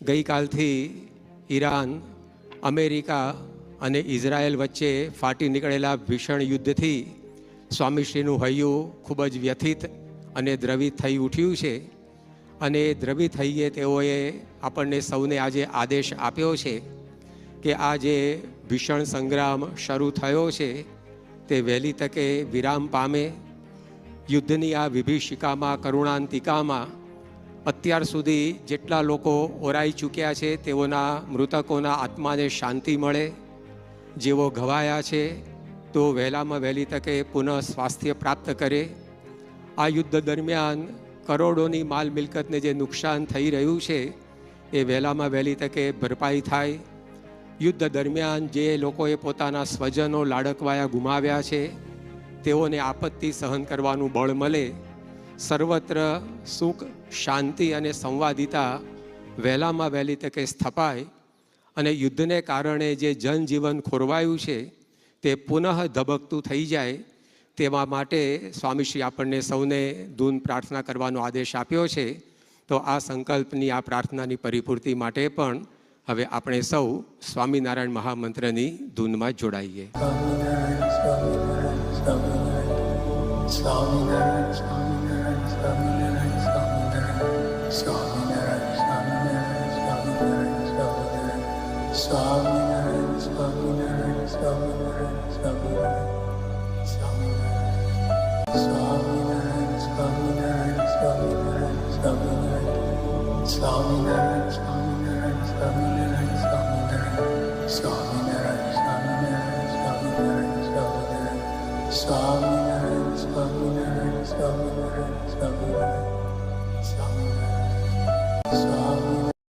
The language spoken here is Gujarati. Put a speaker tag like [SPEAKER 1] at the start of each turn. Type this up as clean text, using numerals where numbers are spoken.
[SPEAKER 1] ગઈકાલથી ઈરાન, અમેરિકા અને ઇઝરાયલ વચ્ચે ફાટી નીકળેલા ભીષણ યુદ્ધથી સ્વામીશ્રીનું હૈયું ખૂબ જ વ્યથિત અને દ્રવિત થઈ ઉઠ્યું છે. અને દ્રવિત થઈએ તેઓએ આપણને સૌને આજે આદેશ આપ્યો છે કે આ જે ભીષણ સંગ્રામ શરૂ થયો છે તે વહેલી તકે વિરામ પામે. યુદ્ધની આ વિભીષિકામાં, કરુણાંતિકામાં અત્યાર સુધી જેટલા લોકો ઓરાઈ ચૂક્યા છે તેઓના મૃતકોના આત્માને શાંતિ મળે. જેઓ ઘવાયા છે તો વહેલામાં વહેલી તકે પુનઃ સ્વાસ્થ્ય પ્રાપ્ત કરે. આ યુદ્ધ દરમિયાન કરોડોની માલ મિલકતને જે નુકસાન થઈ રહ્યું છે એ વહેલામાં વહેલી તકે ભરપાઈ થાય. યુદ્ધ દરમિયાન જે લોકોએ પોતાના સ્વજનો, લાડકવાયા ગુમાવ્યા છે તેઓને આપત્તિ સહન કરવાનું બળ મળે. સર્વત્ર સુખ, શાંતિ અને સંવાદિતા વહેલામાં વહેલી તકે સ્થપાય અને યુદ્ધને કારણે જે જનજીવન ખોરવાયું છે તે પુનઃ ધબકતું થઈ જાય. તેવા માટે સ્વામીશ્રી આપણને સૌને ધૂન પ્રાર્થના કરવાનો આદેશ આપ્યો છે. તો આ સંકલ્પની, આ પ્રાર્થનાની પરિપૂર્તિ માટે પણ હવે આપણે સૌ સ્વામિનારાયણ મહામંત્રની ધૂનમાં જોડાઈએ.
[SPEAKER 2] Swami